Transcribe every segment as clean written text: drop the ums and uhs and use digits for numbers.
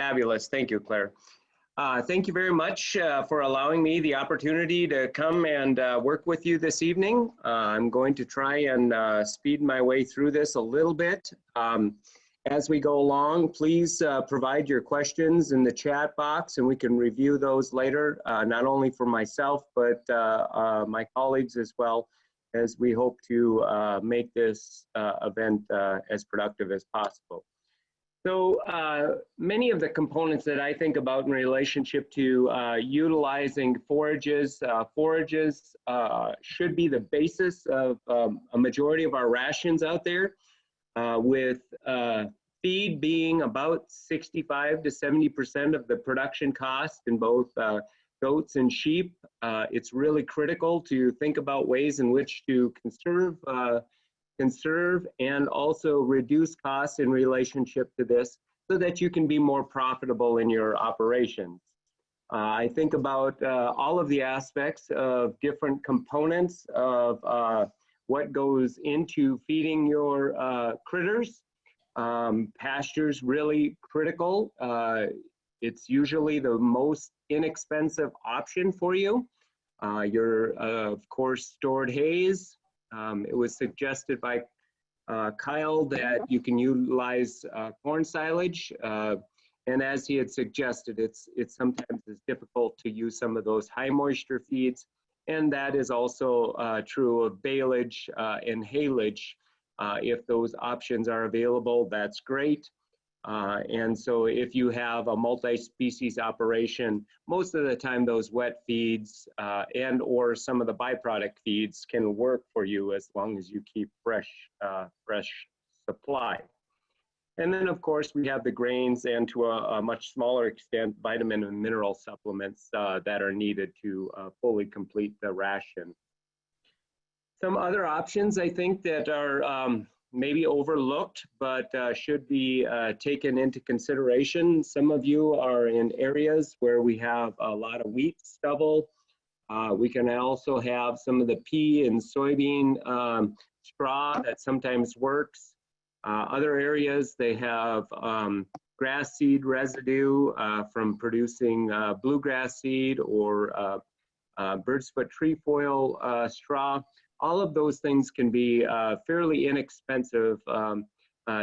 Fabulous. Thank you, Claire. Thank you very much for allowing me the opportunity to come and work with you this evening. I'm going to try and speed my way through this a little bit. As we go along, please provide your questions in the chat box and we can review those later, not only for myself, but my colleagues as well, as we hope to make this event as productive as possible. So many of the components that I think about in relationship to utilizing forages, forages should be the basis of a majority of our rations out there, with feed being about 65 to 70% of the production cost in both goats and sheep. It's really critical to think about ways in which to conserve and also reduce costs in relationship to this so that you can be more profitable in your operations. I think about all of the aspects of different components of what goes into feeding your critters. Pasture's really critical. It's usually the most inexpensive option for you. Your, of course, stored hays. It was suggested by Kyle that you can utilize corn silage, and as he had suggested, it's sometimes difficult to use some of those high moisture feeds, and that is also true of baleage and haylage. If those options are available, that's great. And so if you have a multi-species operation, most of the time those wet feeds and or some of the byproduct feeds can work for you as long as you keep fresh supply. And then of course we have the grains and to a much smaller extent vitamin and mineral supplements that are needed to fully complete the ration. Some other options I think that are maybe overlooked, but should be taken into consideration. Some of you are in areas where we have a lot of wheat stubble. We can also have some of the pea and soybean straw that sometimes works. Other areas, they have grass seed residue from producing bluegrass seed or bird's foot trefoil straw. All of those things can be fairly inexpensive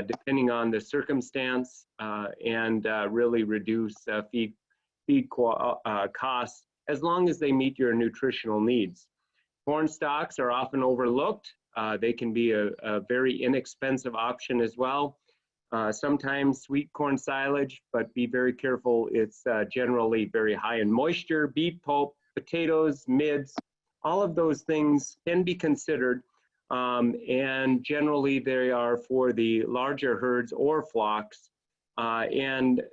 depending on the circumstance and really reduce feed costs as long as they meet your nutritional needs. Corn stalks are often overlooked. They can be a very inexpensive option as well. Sometimes sweet corn silage, but be very careful. It's generally very high in moisture. Beet pulp, potatoes, mids, all of those things can be considered, and generally they are for the larger herds or flocks, and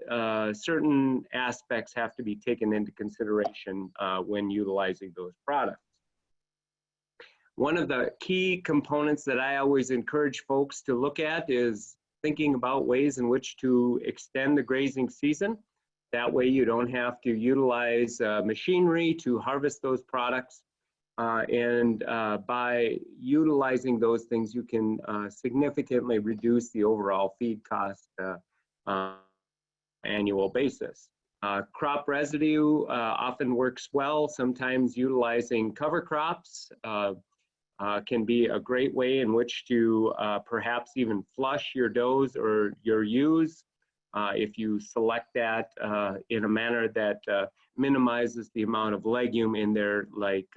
certain aspects have to be taken into consideration when utilizing those products. One of the key components that I always encourage folks to look at is thinking about ways in which to extend the grazing season. That way you don't have to utilize machinery to harvest those products. And by utilizing those things, you can significantly reduce the overall feed cost on an annual basis. Crop residue often works well. Sometimes utilizing cover crops can be a great way in which to perhaps even flush your does or your ewes if you select that in a manner that minimizes the amount of legume in there, like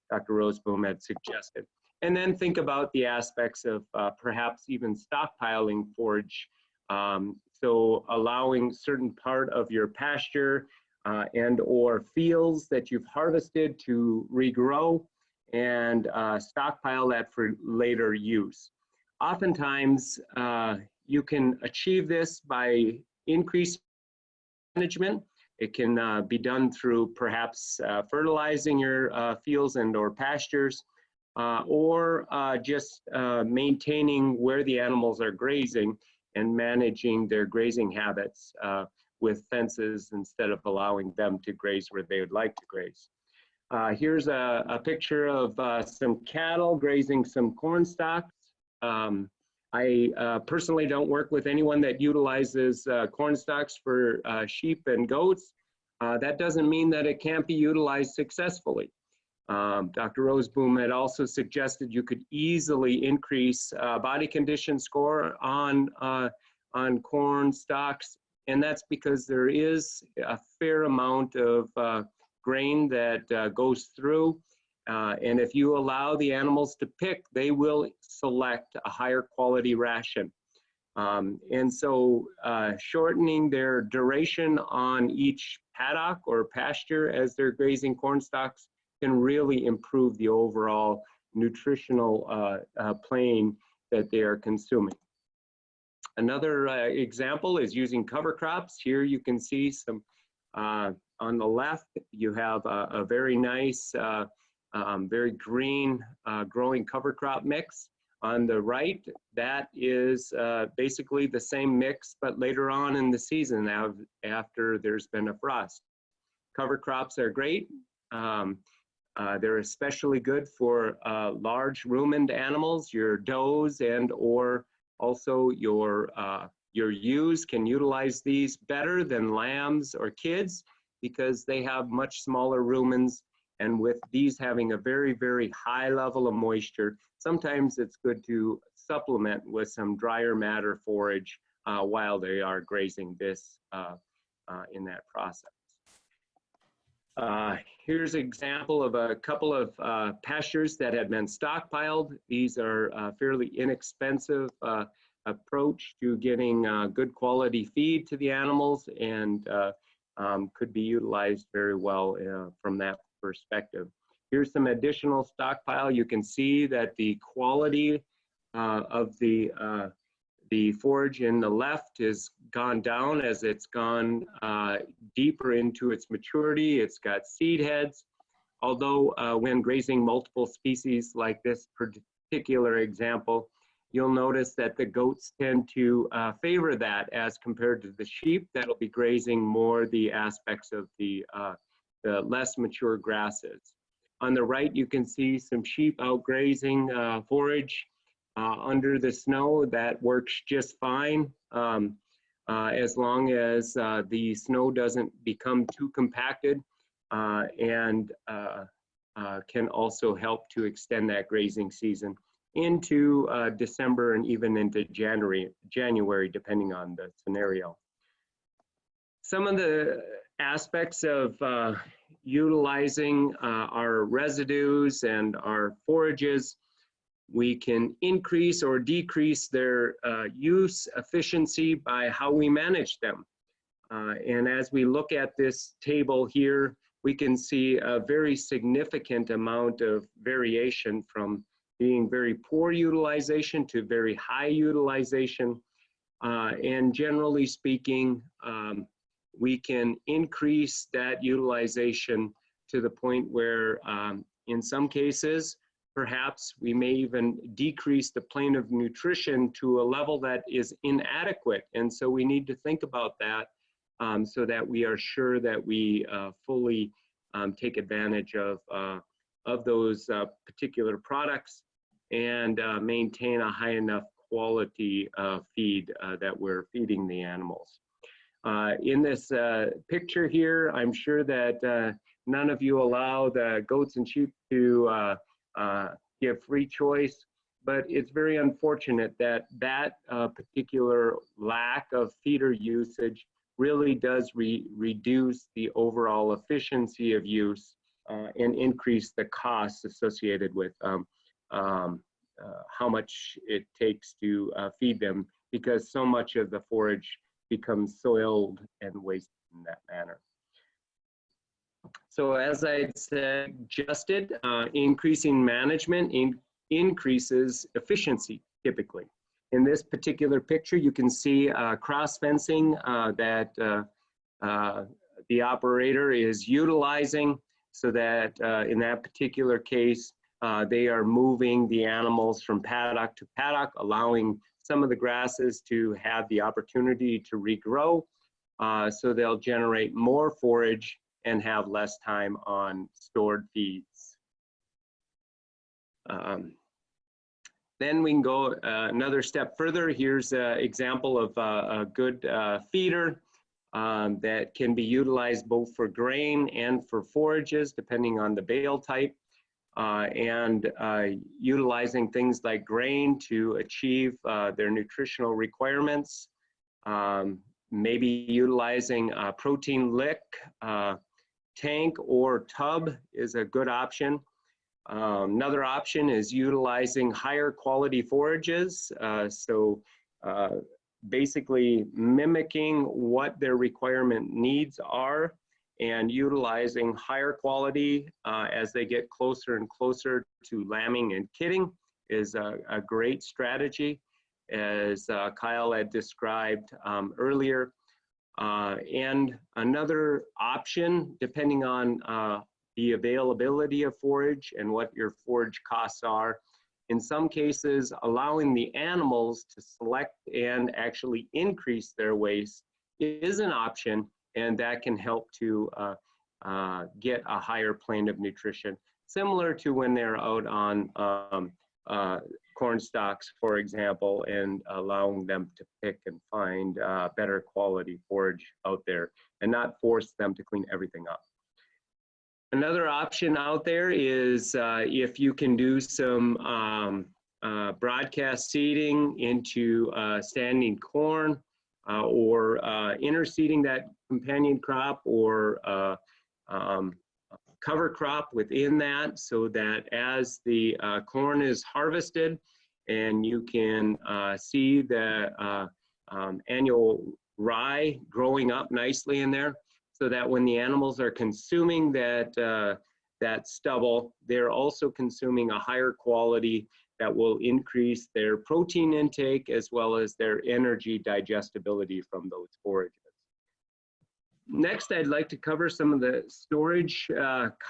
Dr. Roseboom had suggested. And then think about the aspects of perhaps even stockpiling forage. So allowing certain part of your pasture and or fields that you've harvested to regrow and stockpile that for later use. Oftentimes you can achieve this by increased management. It can be done through perhaps fertilizing your fields and or pastures, or just maintaining where the animals are grazing and managing their grazing habits with fences instead of allowing them to graze where they would like to graze. Here's a picture of some cattle grazing some corn stalks. I personally don't work with anyone that utilizes corn stalks for sheep and goats. That doesn't mean that it can't be utilized successfully. Dr. Roseboom had also suggested you could easily increase body condition score on corn stalks, and that's because there is a fair amount of grain that goes through, and if you allow the animals to pick, they will select a higher quality ration. And so shortening their duration on each paddock or pasture as they're grazing corn stalks can really improve the overall nutritional plane that they are consuming. Another example is using cover crops. Here you can see some, on the left, you have a very nice, very green growing cover crop mix. On the right, that is basically the same mix, but later on in the season after there's been a frost. Cover crops are great. They're especially good for large ruminant animals. Your does and or also your ewes can utilize these better than lambs or kids because they have much smaller rumens, and with these having a very, very high level of moisture, sometimes it's good to supplement with some drier matter forage while they are grazing this in that process. Here's an example of a couple of pastures that had been stockpiled. These are a fairly inexpensive approach to getting good quality feed to the animals, and could be utilized very well from that perspective. Here's some additional stockpile. You can see that the quality of the forage in the left has gone down as it's gone deeper into its maturity. It's got seed heads, although when grazing multiple species like this particular example, you'll notice that the goats tend to favor that as compared to the sheep that'll be grazing more the aspects of the less mature grasses. On the right, you can see some sheep out grazing forage under the snow. That works just fine as long as the snow doesn't become too compacted, and can also help to extend that grazing season into December and even into January, depending on the scenario. Some of the aspects of utilizing our residues and our forages, we can increase or decrease their use efficiency by how we manage them. And as we look at this table here, we can see a very significant amount of variation from being very poor utilization to very high utilization. And generally speaking, we can increase that utilization to the point where in some cases, perhaps we may even decrease the plane of nutrition to a level that is inadequate. And so we need to think about that so that we are sure that we fully take advantage of those particular products and maintain a high enough quality feed that we're feeding the animals. In this picture here, I'm sure that none of you allow the goats and sheep to give free choice, but it's very unfortunate that that particular lack of feeder usage really does reduce the overall efficiency of use and increase the costs associated with how much it takes to feed them, because so much of the forage becomes soiled and wasted in that manner. So as I suggested, increasing management increases efficiency typically. In this particular picture, you can see cross fencing that the operator is utilizing, so that in that particular case, they are moving the animals from paddock to paddock, allowing some of the grasses to have the opportunity to regrow, so they'll generate more forage and have less time on stored feeds. Then we can go another step further. Here's an example of a good feeder that can be utilized both for grain and for forages, depending on the bale type, and utilizing things like grain to achieve their nutritional requirements. Maybe utilizing a protein lick tank or tub is a good option. Another option is utilizing higher quality forages. Basically mimicking what their requirement needs are and utilizing higher quality as they get closer and closer to lambing and kidding is a great strategy, as Kyle had described earlier. And another option, depending on the availability of forage and what your forage costs are, in some cases, allowing the animals to select and actually increase their waste is an option, and that can help to get a higher plane of nutrition, similar to when they're out on corn stalks, for example, and allowing them to pick and find better quality forage out there and not force them to clean everything up. Another option out there is if you can do some broadcast seeding into standing corn or interseeding that companion crop or cover crop within that, so that as the corn is harvested and you can see the annual rye growing up nicely in there, so that when the animals are consuming that stubble, they're also consuming a higher quality that will increase their protein intake as well as their energy digestibility from those forages. Next, I'd like to cover some of the storage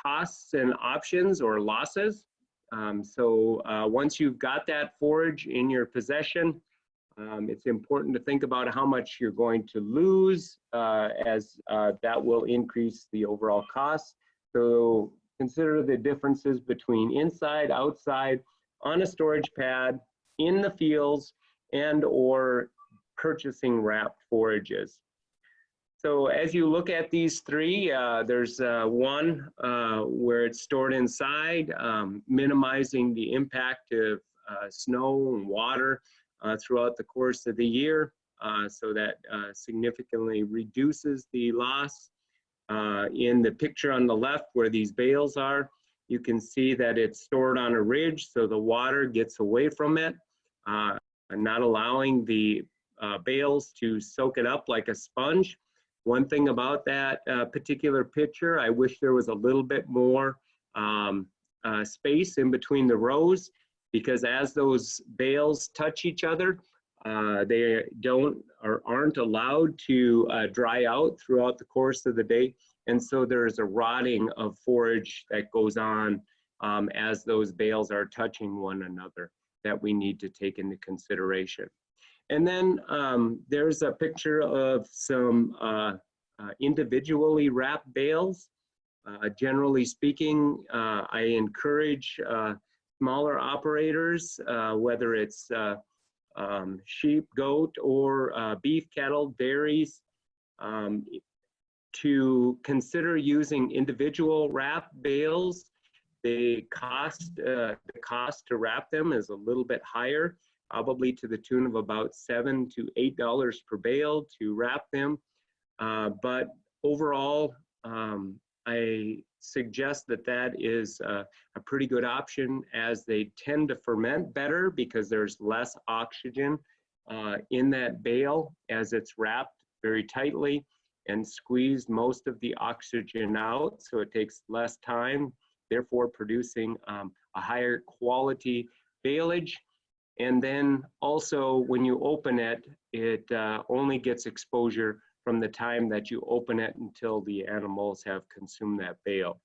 costs and options or losses. Once you've got that forage in your possession, it's important to think about how much you're going to lose, as that will increase the overall cost. So consider the differences between inside, outside, on a storage pad, in the fields, and or purchasing wrapped forages. So as you look at these three, there's one where it's stored inside, minimizing the impact of snow and water throughout the course of the year, so that significantly reduces the loss. In the picture on the left where these bales are, you can see that it's stored on a ridge, so the water gets away from it, not allowing the bales to soak it up like a sponge. One thing about that particular picture, I wish there was a little bit more space in between the rows, because as those bales touch each other, they don't or aren't allowed to dry out throughout the course of the day. And so there's a rotting of forage that goes on as those bales are touching one another that we need to take into consideration. And then there's a picture of some individually wrapped bales. Generally speaking, I encourage smaller operators, whether it's sheep, goat, or beef, cattle, dairies, to consider using individual wrap bales. The cost to wrap them is a little bit higher, probably to the tune of about $7 to $8 per bale to wrap them. But overall, I suggest that that is a pretty good option, as they tend to ferment better because there's less oxygen in that bale as it's wrapped very tightly and squeezed most of the oxygen out, so it takes less time, therefore producing a higher quality baleage. And then also when you open it, it only gets exposure from the time that you open it until the animals have consumed that bale.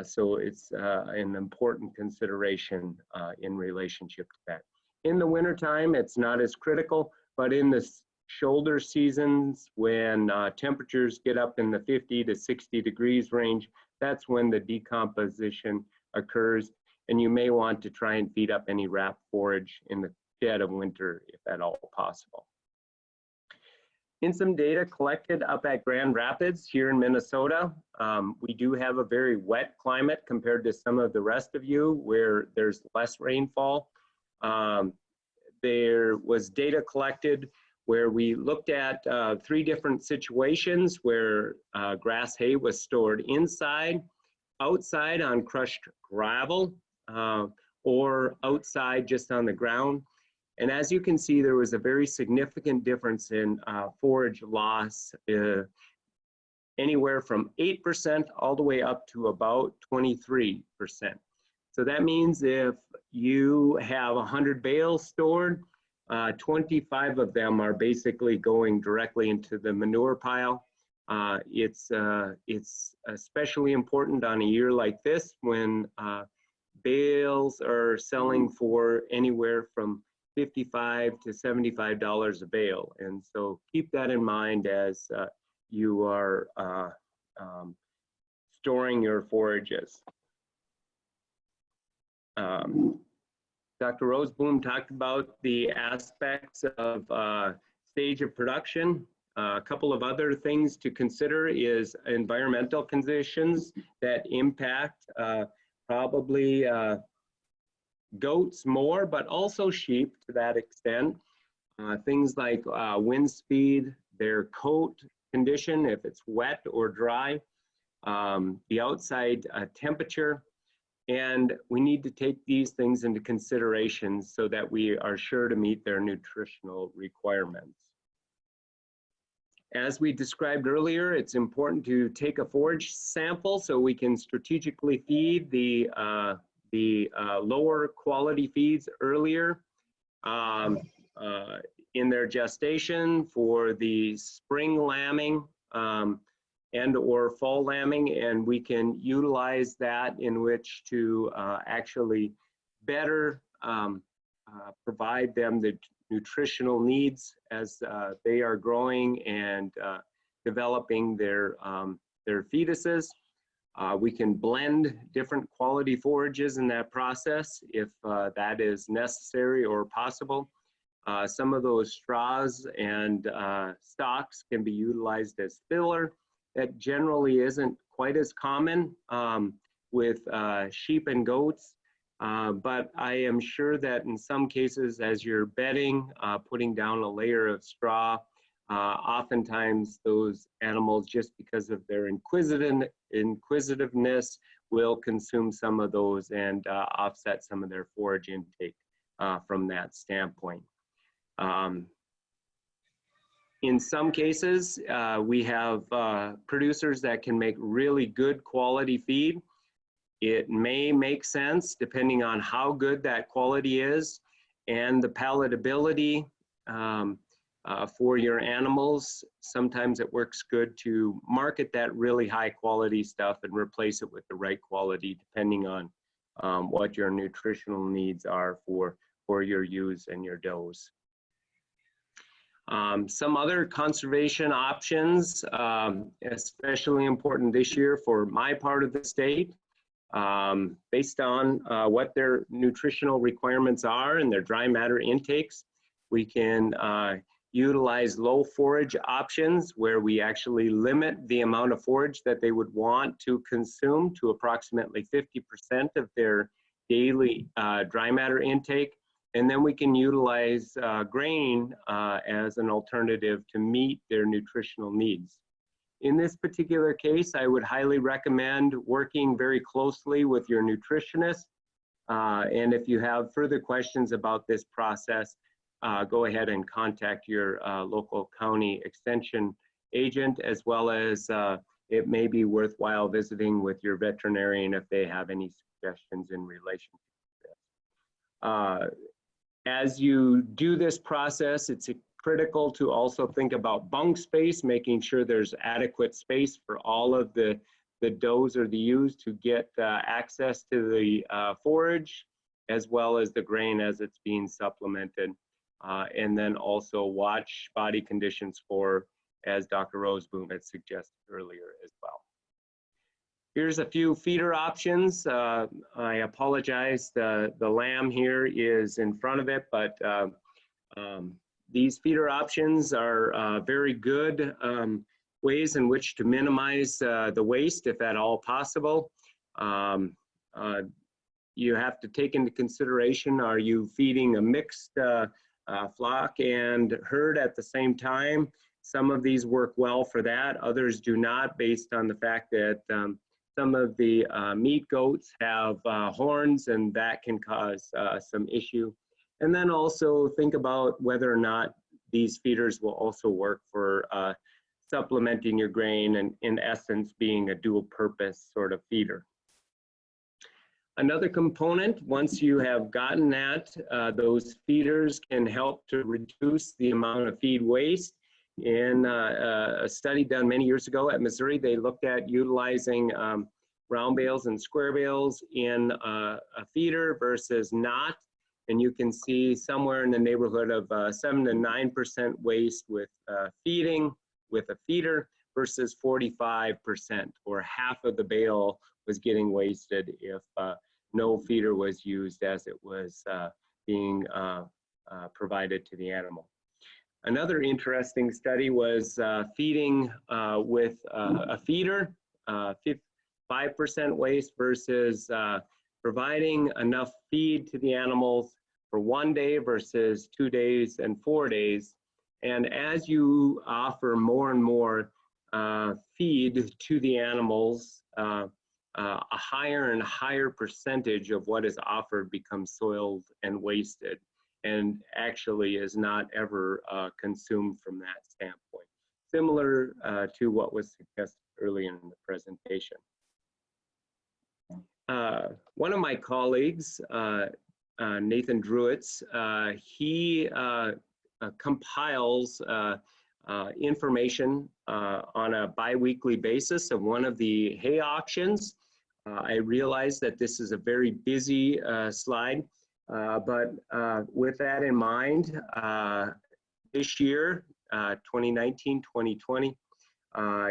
So it's an important consideration in relationship to that. In the wintertime, it's not as critical, but in the shoulder seasons, when temperatures get up in the 50 to 60 degrees range, that's when the decomposition occurs. and you may want to try and feed up any wrapped forage in the dead of winter if at all possible. In some data collected up at Grand Rapids here in Minnesota, we do have a very wet climate compared to some of the rest of you where there's less rainfall. There was data collected where we looked at 3 different situations where grass hay was stored inside, outside on crushed gravel, or outside just on the ground. And as you can see, there was a very significant difference in forage loss, anywhere from 8% all the way up to about 23%. So that means if you have 100 bales stored, 25 of them are basically going directly into the manure pile. It's especially important on a year like this when bales are selling for anywhere from $55 to $75 a bale. And so keep that in mind as you are storing your forages. Dr. Roseboom talked about the aspects of stage of production. A couple of other things to consider is environmental conditions that impact probably goats more, but also sheep to that extent. Things like wind speed, their coat condition, if it's wet or dry, the outside temperature, and we need to take these things into consideration so that we are sure to meet their nutritional requirements. As we described earlier, it's important to take a forage sample so we can strategically feed the lower quality feeds earlier in their gestation for the spring lambing and or fall lambing, and we can utilize that in which to actually better provide them the nutritional needs as they are growing and developing their fetuses. We can blend different quality forages in that process if that is necessary or possible. Some of those straws and stalks can be utilized as filler. That generally isn't quite as common with sheep and goats, but I am sure that in some cases as you're bedding, putting down a layer of straw, oftentimes those animals, just because of their inquisitiveness, will consume some of those and offset some of their forage intake from that standpoint. In some cases, we have producers that can make really good quality feed. It may make sense, depending on how good that quality is and the palatability for your animals. Sometimes it works good to market that really high quality stuff and replace it with the right quality, depending on what your nutritional needs are for your ewes and your does. Some other conservation options, especially important this year for my part of the state, based on what their nutritional requirements are and their dry matter intakes. We can utilize low forage options where we actually limit the amount of forage that they would want to consume to approximately 50% of their daily dry matter intake. And then we can utilize grain as an alternative to meet their nutritional needs. In this particular case, I would highly recommend working very closely with your nutritionist. And if you have further questions about this process, go ahead and contact your local county extension agent, as well as it may be worthwhile visiting with your veterinarian if they have any suggestions in relation to this. As you do this process, it's critical to also think about bunk space, making sure there's adequate space for all of the does or the ewes to get access to the forage, as well as the grain as it's being supplemented. And then also watch body condition score, as Dr. Roseboom had suggested earlier as well. Here's a few feeder options. I apologize, the lamb here is in front of it, but these feeder options are very good ways in which to minimize the waste, if at all possible. You have to take into consideration, are you feeding a mixed flock and herd at the same time? Some of these work well for that, others do not, based on the fact that some of the meat goats have horns, and that can cause some issue. And then also think about whether or not these feeders will also work for supplementing your grain and in essence being a dual purpose sort of feeder. Another component, once you have gotten that, those feeders can help to reduce the amount of feed waste. In a study done many years ago at Missouri, they looked at utilizing round bales and square bales in a feeder versus not. And you can see somewhere in the neighborhood of 7 to 9% waste with feeding with a feeder versus 45%, or half of the bale was getting wasted if no feeder was used as it was being provided to the animal. Another interesting study was feeding with a feeder, 5% waste versus providing enough feed to the animals for 1 day versus 2 days and 4 days. And as you offer more and more feed to the animals, a higher and higher percentage of what is offered becomes soiled and wasted, and actually is not ever consumed from that standpoint. Similar to what was suggested earlier in the presentation. One of my colleagues, Nathan Druitz, he compiles information on a bi-weekly basis of one of the hay auctions. I realize that this is a very busy slide, but with that in mind, this year, 2019-2020,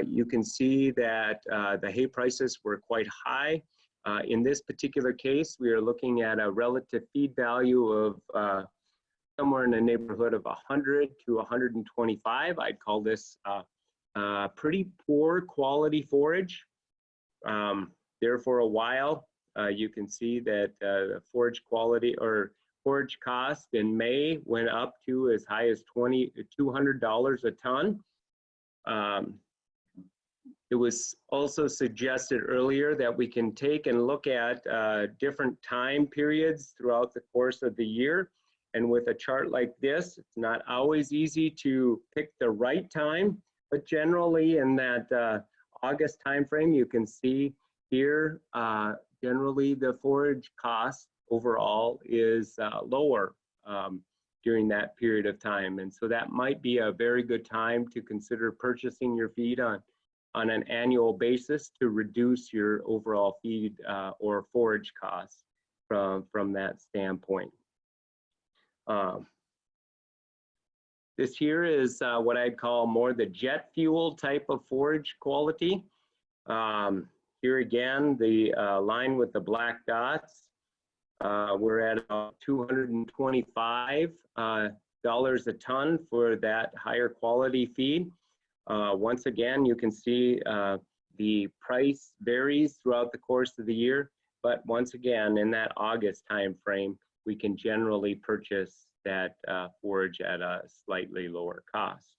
you can see that the hay prices were quite high. In this particular case, we are looking at a relative feed value of somewhere in the neighborhood of 100 to 125. I'd call this pretty poor quality forage. There for a while, you can see that the forage quality or forage cost in May went up to as high as $200 a ton. It was also suggested earlier that we can take and look at different time periods throughout the course of the year. And with a chart like this, it's not always easy to pick the right time, but generally in that August timeframe, you can see here, generally the forage cost overall is lower during that period of time. And so that might be a very good time to consider purchasing your feed on an annual basis to reduce your overall feed or forage costs from that standpoint. This here is what I'd call more the jet fuel type of forage quality. Here again, the line with the black dots, we're at about $225 a ton for that higher quality feed. Once again, you can see the price varies throughout the course of the year, but once again, in that August time frame, we can generally purchase that forage at a slightly lower cost.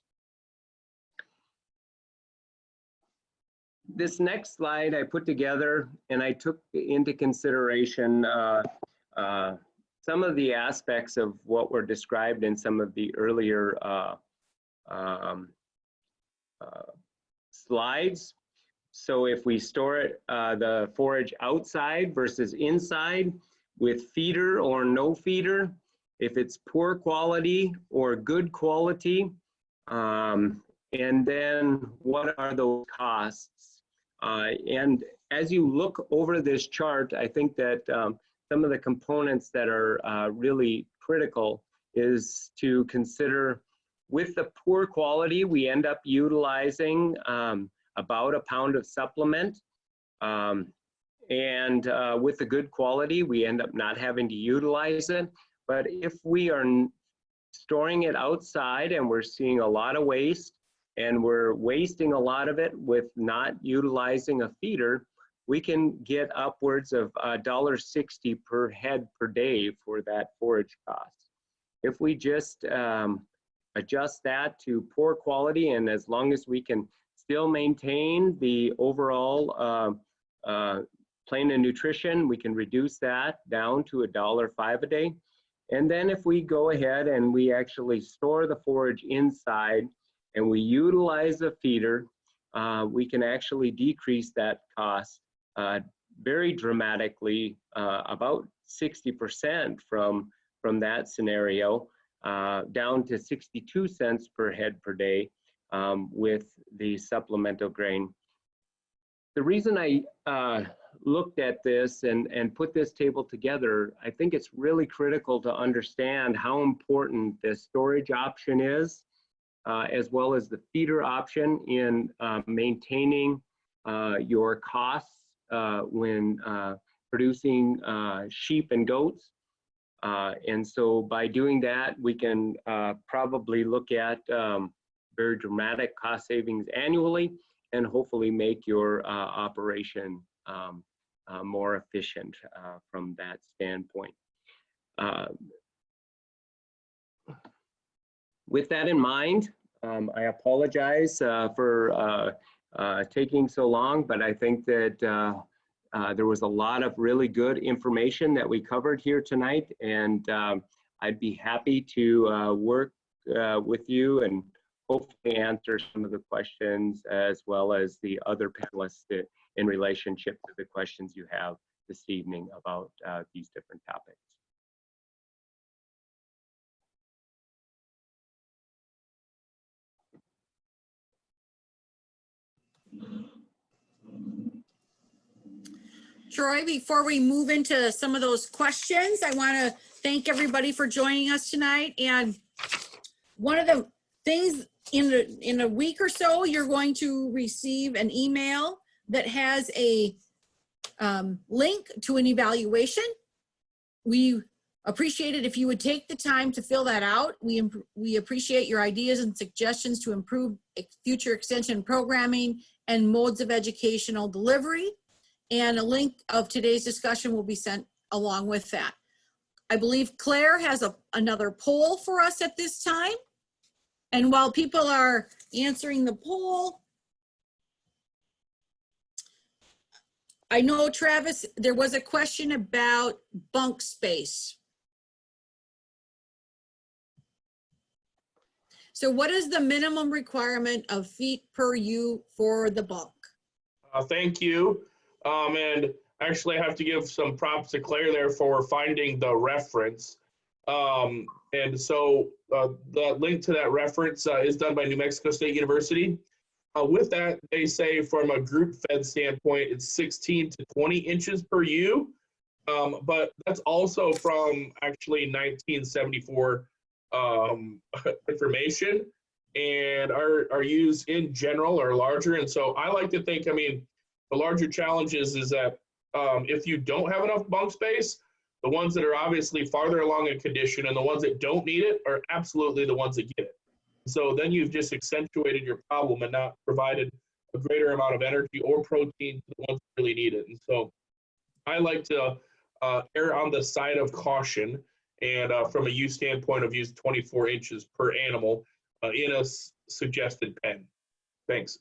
This next slide I put together, and I took into consideration some of the aspects of what were described in some of the earlier slides. So if we store it, the forage outside versus inside with feeder or no feeder, if it's poor quality or good quality, and then what are those costs? And as you look over this chart, I think that some of the components that are really critical is to consider with the poor quality, we end up utilizing about a pound of supplement. With the good quality, we end up not having to utilize it. But if we are storing it outside and we're seeing a lot of waste and we're wasting a lot of it with not utilizing a feeder, we can get upwards of $1.60 per head per day for that forage cost. If we just adjust that to poor quality, and as long as we can still maintain the overall plane of nutrition, we can reduce that down to $1.05 a day. And then if we go ahead and we actually store the forage inside and we utilize a feeder, we can actually decrease that cost very dramatically, about 60% from that scenario, down to 62 cents per head per day with the supplemental grain. The reason I looked at this and put this table together, I think it's really critical to understand how important the storage option is, as well as the feeder option in maintaining your costs when producing sheep and goats. And so by doing that, we can probably look at very dramatic cost savings annually and hopefully make your operation more efficient from that standpoint. With that in mind, I apologize for taking so long, but I think that there was a lot of really good information that we covered here tonight, and I'd be happy to work with you and hopefully answer some of the questions as well as the other panelists in relationship to the questions you have this evening about these different topics. Troy, before we move into some of those questions, I want to thank everybody for joining us tonight. And one of the things in a week or so, you're going to receive an email that has a link to an evaluation. We appreciate it if you would take the time to fill that out. We appreciate your ideas and suggestions to improve future extension programming and modes of educational delivery. And a link of today's discussion will be sent along with that. I believe Claire has another poll for us at this time. And while people are answering the poll, I know, Travis, there was a question about bunk space. So what is the minimum requirement of feet per ewe for the bunk? Thank you. And actually I have to give some props to Claire there for finding the reference. And so the link to that reference is done by New Mexico State University. With that, they say from a group fed standpoint, it's 16 to 20 inches per ewe. But that's also from actually 1974 information. And our ewes in general are larger. And so I like to think, I mean, the larger challenge is that if you don't have enough bunk space, the ones that are obviously farther along in condition and the ones that don't need it are absolutely the ones that get it. So then you've just accentuated your problem and not provided a greater amount of energy or protein to the ones that really need it. And so I like to err on the side of caution, and from a use standpoint of use 24 inches per animal in a suggested pen. Thanks.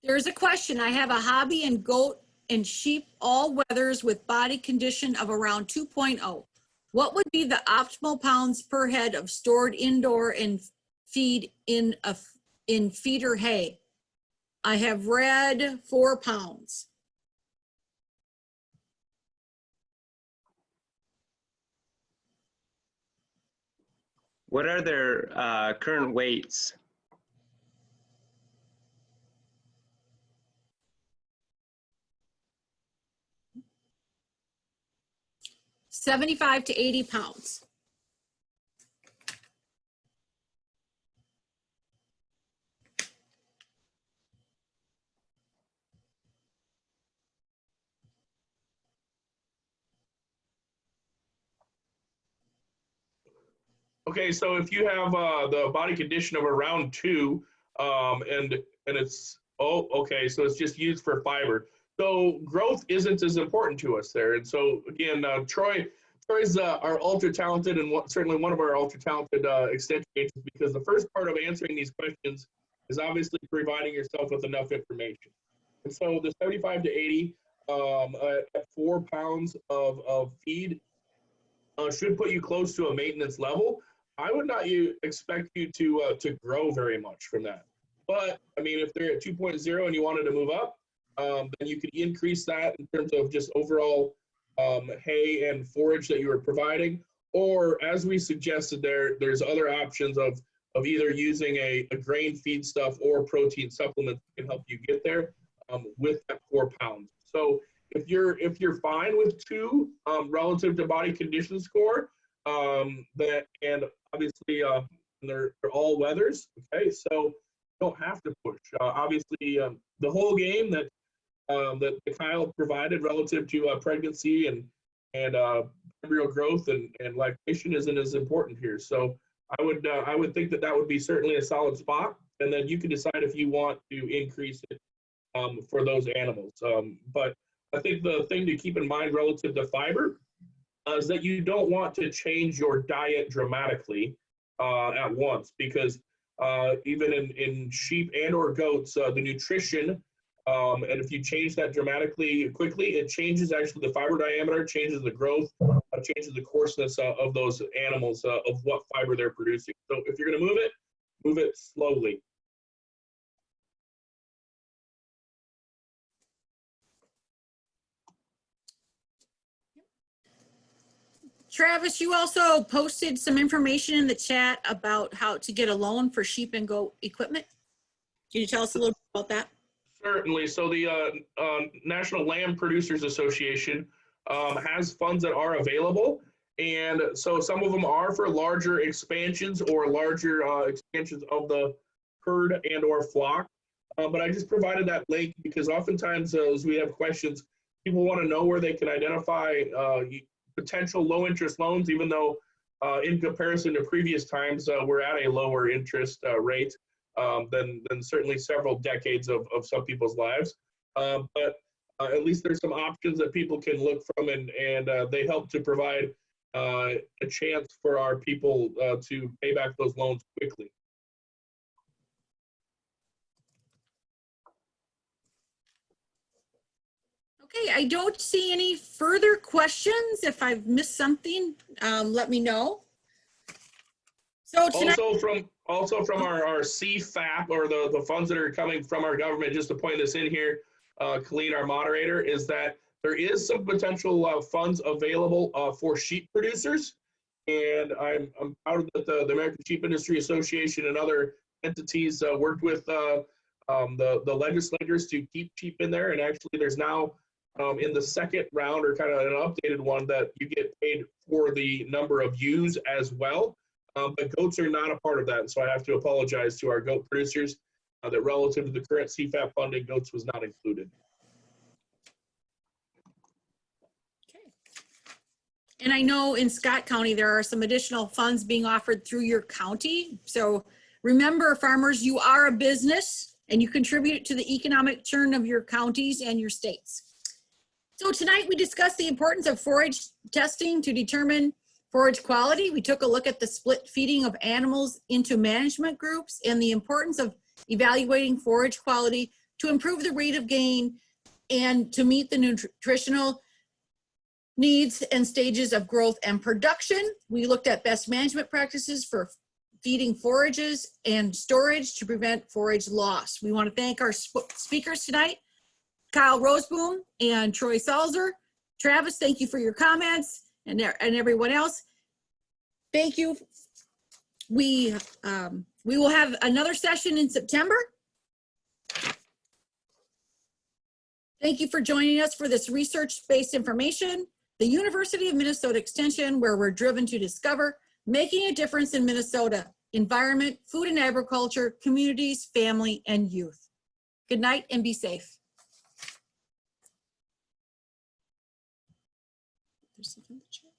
There's a question. I have a hobby in goat and sheep all weathers with body condition of around 2.0. What would be the optimal pounds per head of stored indoor and feed in feeder hay? I have read 4 pounds. What are their current weights? 75 to 80 pounds. Okay, so if you have the body condition of around 2, and it's, oh, okay, so it's just used for fiber. So growth isn't as important to us there. And so again, Troy's our ultra talented and certainly one of our ultra talented extension agents, because the first part of answering these questions is obviously providing yourself with enough information. And so the 75 to 80 at 4 pounds of feed should put you close to a maintenance level. I would not expect you to grow very much from that. But I mean, if they're at 2.0 and you wanted to move up, then you could increase that in terms of just overall hay and forage that you were providing. Or as we suggested, there's other options of either using a grain feed stuff or protein supplements that can help you get there with that 4 pounds. So if you're fine with 2 relative to body condition score, that, and obviously they're all weathers, okay, so you don't have to push. Obviously, the whole game that Kyle provided relative to pregnancy and embryo growth and lactation isn't as important here. So I would think that would be certainly a solid spot, and then you can decide if you want to increase it for those animals. But I think the thing to keep in mind relative to fiber is that you don't want to change your diet dramatically at once, because even in sheep and or goats, the nutrition, and if you change that dramatically quickly, it changes actually the fiber diameter, changes the growth, changes the coarseness of those animals, of what fiber they're producing. So if you're going to move it slowly. Travis, you also posted some information in the chat about how to get a loan for sheep and goat equipment. Can you tell us a little bit about that? Certainly. So the National Lamb Producers Association has funds that are available. And so some of them are for larger expansions or larger expansions of the herd and or flock. But I just provided that link because oftentimes as we have questions, people want to know where they can identify potential low interest loans, even though in comparison to previous times, we're at a lower interest rate than certainly several decades of some people's lives. But at least there's some options that people can look from, and they help to provide a chance for our people to pay back those loans quickly. Okay, I don't see any further questions. If I've missed something, let me know. So tonight, also from our CFAP, or the funds that are coming from our government, just to point this in here, Colleen, our moderator, is that there is some potential funds available for sheep producers. And I'm proud that the American Sheep Industry Association and other entities worked with the legislators to keep sheep in there. And actually there's now in the second round, or kind of an updated one, that you get paid for the number of ewes as well. But goats are not a part of that. And so I have to apologize to our goat producers that relative to the current CFAP funding, goats was not included. okay. And I know in Scott County, there are some additional funds being offered through your county. So remember, farmers, you are a business and you contribute to the economic churn of your counties and your states. So tonight we discussed the importance of forage testing to determine forage quality. We took a look at the split feeding of animals into management groups and the importance of evaluating forage quality to improve the rate of gain and to meet the nutritional needs and stages of growth and production. We looked at best management practices for feeding forages and storage to prevent forage loss. We want to thank our speakers tonight, Kyle Roseboom and Troy Salzer. Travis, thank you for your comments, and everyone else. Thank you. We will have another session in September. Thank you for joining us for this research-based information. the University of Minnesota Extension, where we're driven to discover, making a difference in Minnesota, environment, food and agriculture, communities, family, and youth. Good night and be safe. There's something in the chat.